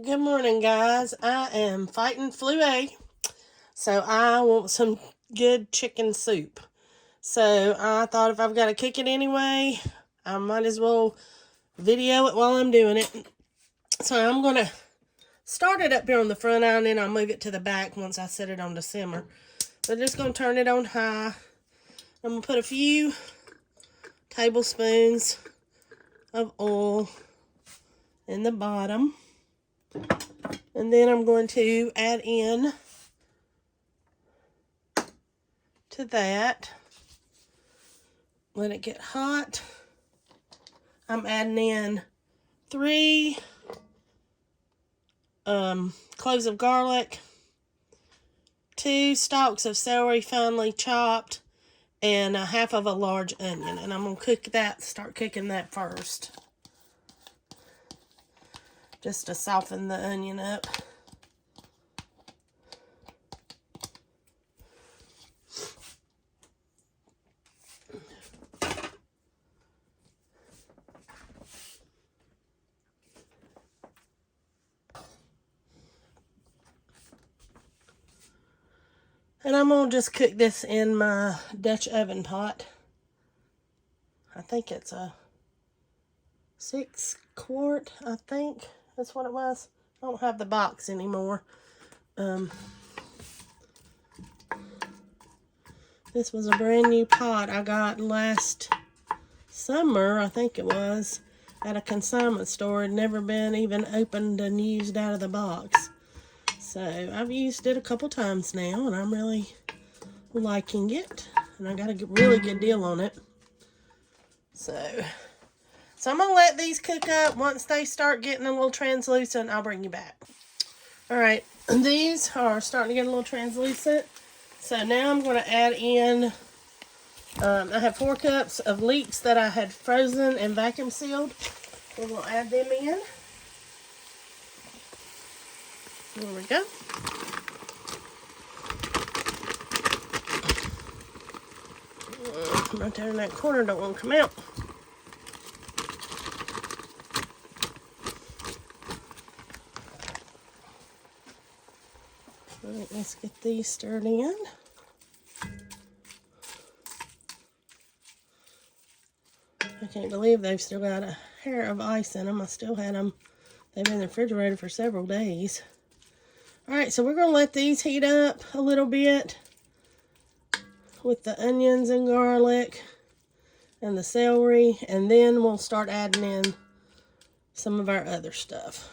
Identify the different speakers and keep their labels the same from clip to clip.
Speaker 1: Good morning, guys. I am fighting flu A, so I want some good chicken soup. So I thought if I've got to cook it anyway, I might as well video it while I'm doing it. So I'm going to start it up here on the front end, and then I'll move it to the back once I set it on to simmer. So just going to turn it on high. I'm going to put a few tablespoons of oil in the bottom. And then I'm going to add in to that. Let it get hot. I'm adding in 3 cloves of garlic, 2 stalks of celery finely chopped, and a half of a large onion. And I'm going to start cooking that first, just to soften the onion up. And I'm going to just cook this in my Dutch oven pot. I think it's a 6 quart, I think that's what it was. I don't have the box anymore. This was a brand new pot I got last summer, I think it was, at a consignment store. It had never been even opened and used out of the box. So I've used it a couple times now, and I'm really liking it. And I got a really good deal on it. So I'm going to let these cook up. Once they start getting a little translucent, I'll bring you back. Alright, these are starting to get a little translucent. So now I'm going to add in, I have 4 cups of leeks that I had frozen and vacuum sealed. We're going to add them in. There we go. Right there in that corner, don't want to come out. Alright, let's get these stirred in. I can't believe they've still got a hair of ice in them. I still had them. They've been in the refrigerator for several days. Alright, so we're going to let these heat up a little bit with the onions and garlic and the celery, and then we'll start adding in some of our other stuff.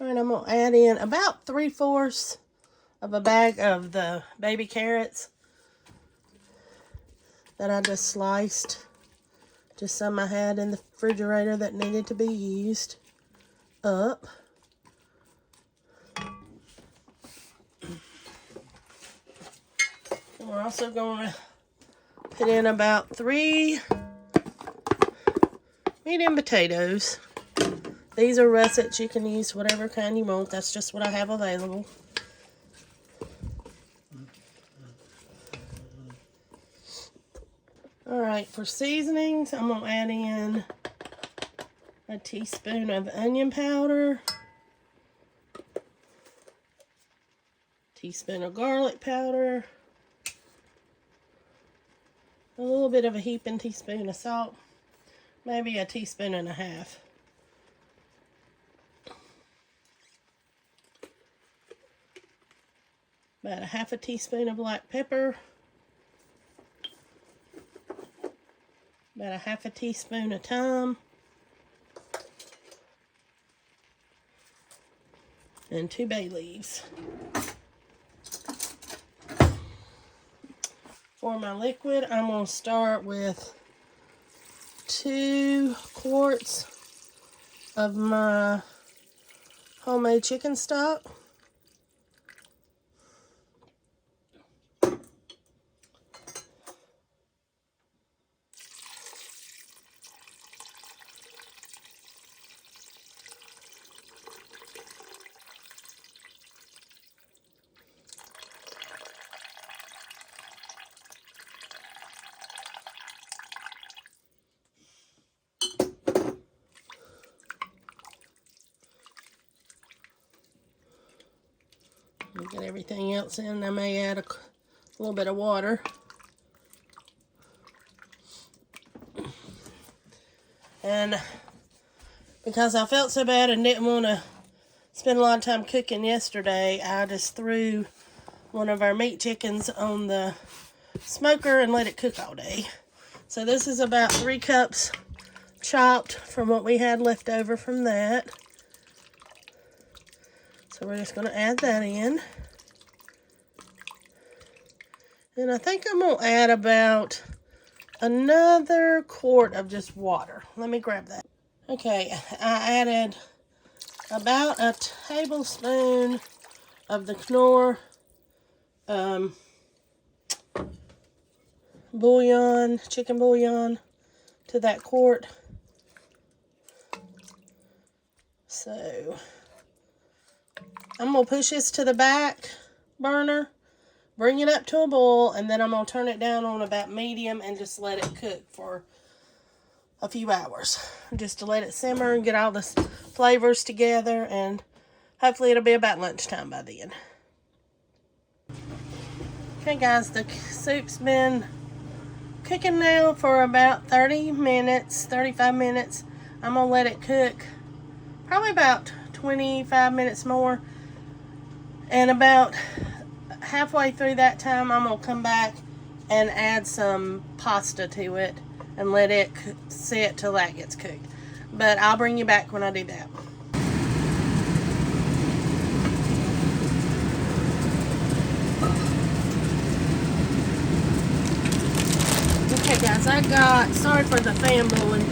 Speaker 1: Alright, I'm going to add in about 3/4 of a bag of the baby carrots that I just sliced. Just some I had in the refrigerator that needed to be used up. And we're also going to put in about 3 medium potatoes. These are russets. You can use whatever kind you want. That's just what I have available. Alright, for seasonings, I'm going to add in a teaspoon of onion powder, teaspoon of garlic powder, a little bit of a heaping teaspoon of salt, maybe 1.5 teaspoons. About 1/2 teaspoon of black pepper, about 1/2 teaspoon of thyme, and 2 bay leaves. For my liquid, I'm going to start with 2 quarts of my homemade chicken stock. Get everything else in. I may add a little bit of water. And because I felt so bad and didn't want to spend a lot of time cooking yesterday, I just threw one of our meat chickens on the smoker and let it cook all day. So this is about 3 cups chopped from what we had left over from that. So we're just going to add that in. And I think I'm going to add about another quart of just water. Let me grab that. Okay, I added about a tablespoon of the Knorr bouillon, chicken bouillon, to that quart. So I'm going to push this to the back burner, bring it up to a boil, and then I'm going to turn it down on about medium and just let it cook for a few hours. Just to let it simmer and get all the flavors together, and hopefully it'll be about lunchtime by then. Okay guys, the soup's been cooking now for about 30 minutes, 35 minutes. I'm going to let it cook probably about 25 minutes more. And about halfway through that time, I'm going to come back and add some pasta to it and let it sit till that gets cooked. But I'll bring you back when I do that. Okay guys, sorry for the fan blowing.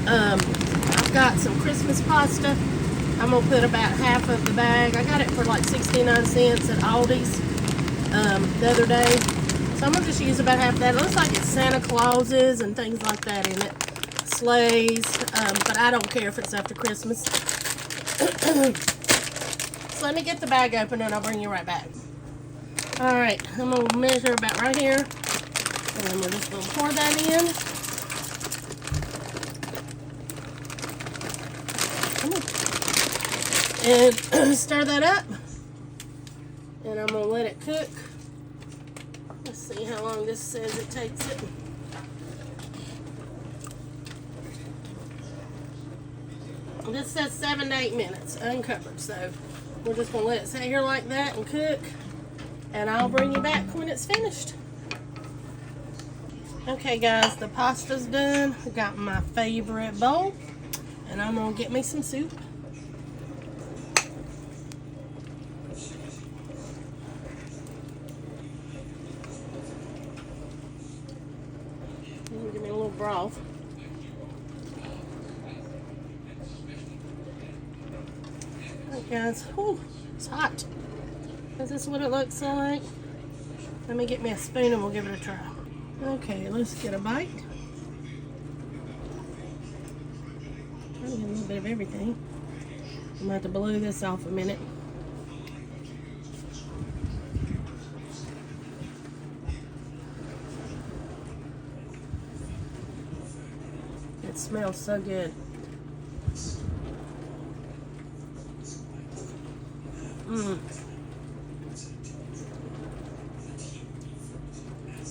Speaker 1: I've got some Christmas pasta. I'm going to put about half of the bag. I got it for like 69 cents at Aldi's the other day. So I'm going to just use about half of that. It looks like it's Santa Clauses and things like that in it. Sleighs, but I don't care if it's after Christmas. So let me get the bag open and I'll bring you right back. Alright, I'm going to measure about right here. And we're just going to pour that in. And stir that up. And I'm going to let it cook. Let's see how long this says it takes it. This says 7 to 8 minutes uncovered. So we're just going to let it sit here like that and cook. And I'll bring you back when it's finished. Okay guys, the pasta's done. I got my favorite bowl. And I'm going to get me some soup. Give me a little broth. Alright guys, whew, it's hot. Is this what it looks like? Let me get me a spoon and we'll give it a try. Okay, let's get a bite. I'm getting a little bit of everything. I'm going to have to blow this off a minute. It smells so good.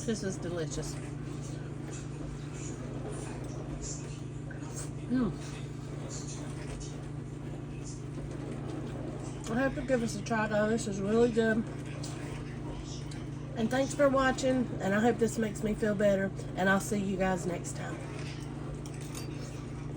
Speaker 1: This is delicious. I hope you'll give us a try though. This is really good. And thanks for watching, and I hope this makes me feel better, and I'll see you guys next time.